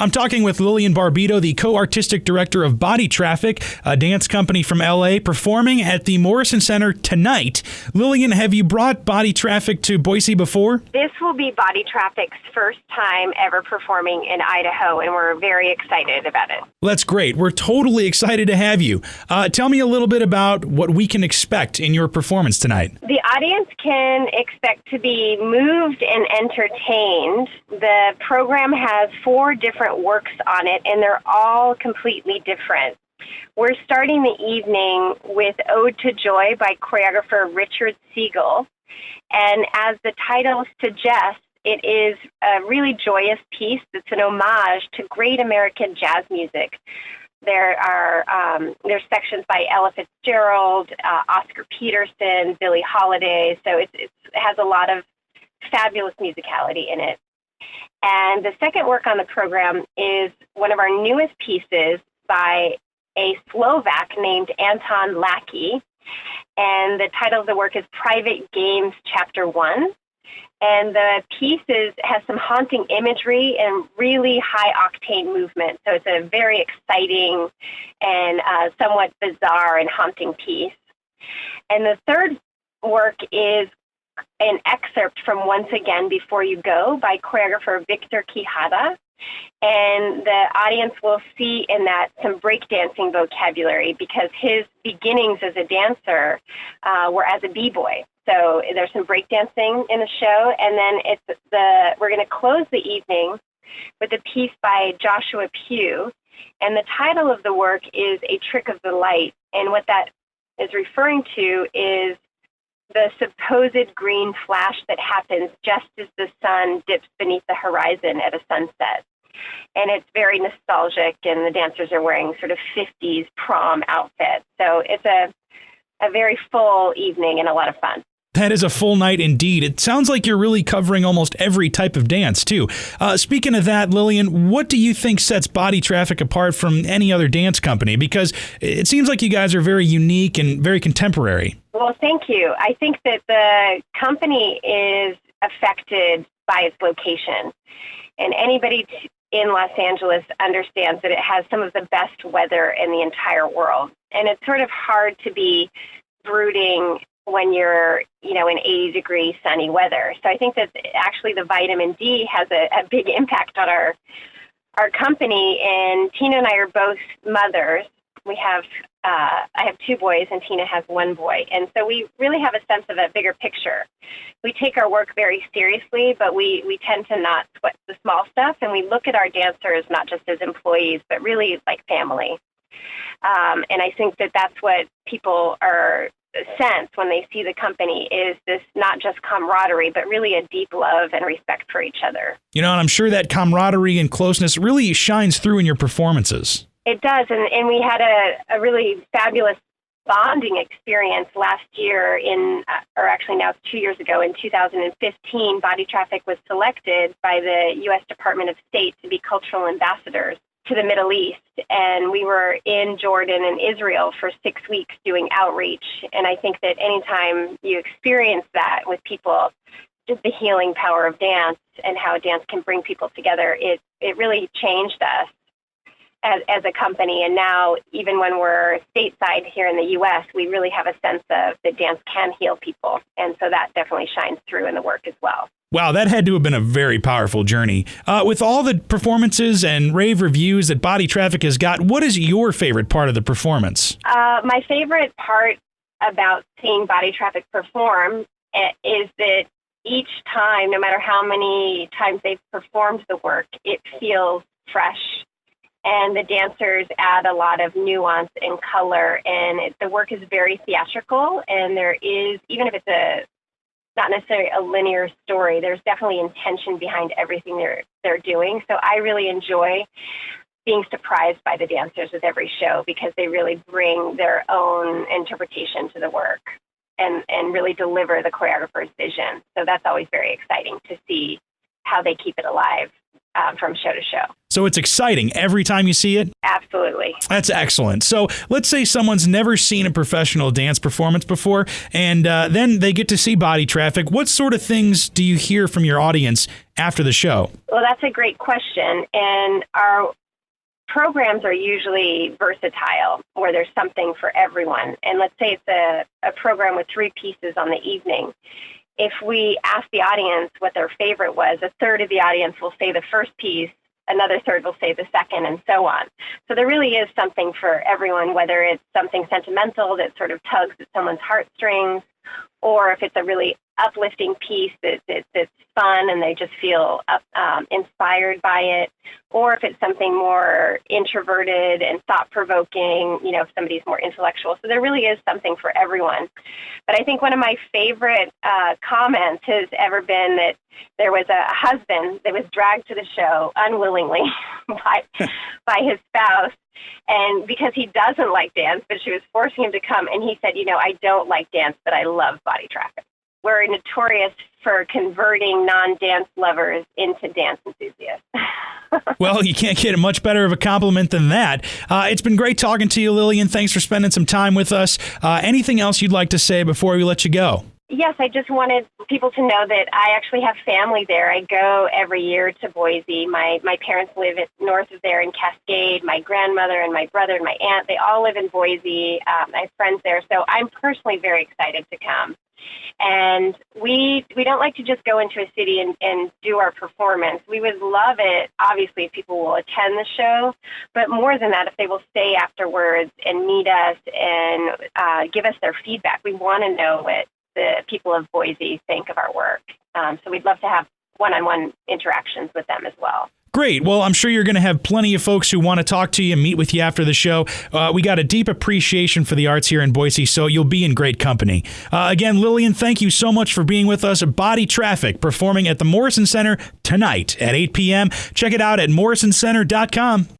I'm talking with Lillian Barbito, the co-artistic director of BodyTraffic, a dance company from LA, performing at the Morrison Center tonight. Lillian, have you brought BodyTraffic to Boise before? This will be BodyTraffic's first time ever performing in Idaho, and we're very excited about it. Well, that's great. We're totally excited to have you. Tell me a little bit about what we can expect in your performance tonight. The audience can expect to be moved and entertained. The program has 4 different works on it, and they're all completely different. We're starting the evening with Ode to Joy by choreographer Richard Siegel, and as the title suggests, it is a really joyous piece that's an homage to great American jazz music. There's sections by Ella Fitzgerald, Oscar Peterson, Billie Holiday, so it has a lot of fabulous musicality in it. And the second work on the program is one of our newest pieces by a Slovak named Anton Lackey. And the title of the work is Private Games Chapter 1. And the piece has some haunting imagery and really high-octane movement. So it's a very exciting and somewhat bizarre and haunting piece. And the third work is an excerpt from Once Again Before You Go by choreographer Victor Quijada. And the audience will see in that some breakdancing vocabulary because his beginnings as a dancer were as a b-boy. So there's some breakdancing in the show, and then we're going to close the evening with a piece by Joshua Pugh, and the title of the work is A Trick of the Light, and what that is referring to is the supposed green flash that happens just as the sun dips beneath the horizon at a sunset. And it's very nostalgic, and the dancers are wearing sort of 50s prom outfits. So it's a very full evening and a lot of fun. That is a full night indeed. It sounds like you're really covering almost every type of dance, too. Speaking of that, Lillian, what do you think sets BodyTraffic apart from any other dance company? Because it seems like you guys are very unique and very contemporary. Well, thank you. I think that the company is affected by its location. And anybody in Los Angeles understands that it has some of the best weather in the entire world. And it's sort of hard to be brooding when you're, in 80-degree sunny weather. So I think that actually the vitamin D has a big impact on our company. And Tina and I are both mothers. I have 2 boys and Tina has 1 boy. And so we really have a sense of a bigger picture. We take our work very seriously, but we tend to not sweat the small stuff. And we look at our dancers not just as employees, but really like family. And I think that that's what people are sense when they see the company is this not just camaraderie, but really a deep love and respect for each other. And I'm sure that camaraderie and closeness really shines through in your performances. It does, and we had a really fabulous bonding experience last year or actually now it's 2 years ago, in 2015, BodyTraffic was selected by the U.S. Department of State to be cultural ambassadors to the Middle East, and we were in Jordan and Israel for 6 weeks doing outreach. And I think that anytime you experience that with people, just the healing power of dance and how dance can bring people together, it really changed us as a company. And now, even when we're stateside here in the U.S., we really have a sense of that dance can heal people. And so that definitely shines through in the work as well. Wow, that had to have been a very powerful journey. With all the performances and rave reviews that BodyTraffic has got, what is your favorite part of the performance? My favorite part about seeing BodyTraffic perform is that each time, no matter how many times they've performed the work, it feels fresh. And the dancers add a lot of nuance and color, and the work is very theatrical, and there is, even if it's not necessarily a linear story, there's definitely intention behind everything they're doing. So I really enjoy being surprised by the dancers with every show because they really bring their own interpretation to the work and really deliver the choreographer's vision. So that's always very exciting to see how they keep it alive from show to show. So it's exciting every time you see it? Absolutely. That's excellent. So let's say someone's never seen a professional dance performance before, and then they get to see BodyTraffic. What sort of things do you hear from your audience after the show? Well, that's a great question. And our programs are usually versatile, where there's something for everyone. And let's say it's a program with 3 pieces on the evening. If we ask the audience what their favorite was, a third of the audience will say the first piece, another third will say the second, and so on. So there really is something for everyone, whether it's something sentimental that sort of tugs at someone's heartstrings, or if it's a really uplifting piece that's fun and they just feel inspired by it, or if it's something more introverted and thought-provoking, if somebody's more intellectual. So there really is something for everyone. But I think one of my favorite comments has ever been that there was a husband that was dragged to the show unwillingly by his spouse, and because he doesn't like dance, but she was forcing him to come, and he said, I don't like dance, but I love BodyTraffic. We're notorious for converting non-dance lovers into dance enthusiasts. Well, you can't get much better of a compliment than that. It's been great talking to you, Lillian. Thanks for spending some time with us. Anything else you'd like to say before we let you go? Yes, I just wanted people to know that I actually have family there. I go every year to Boise. My parents live north of there in Cascade. My grandmother and my brother and my aunt, they all live in Boise. I have friends there. So I'm personally very excited to come. And we don't like to just go into a city and do our performance. We would love it, obviously, if people will attend the show, but more than that, if they will stay afterwards and meet us and give us their feedback. We want to know what the people of Boise think of our work. So we'd love to have one-on-one interactions with them as well. Great. Well, I'm sure you're going to have plenty of folks who want to talk to you and meet with you after the show. We got a deep appreciation for the arts here in Boise, so you'll be in great company. Again, Lillian, thank you so much for being with us. BodyTraffic performing at the Morrison Center tonight at 8 p.m. Check it out at morrisoncenter.com.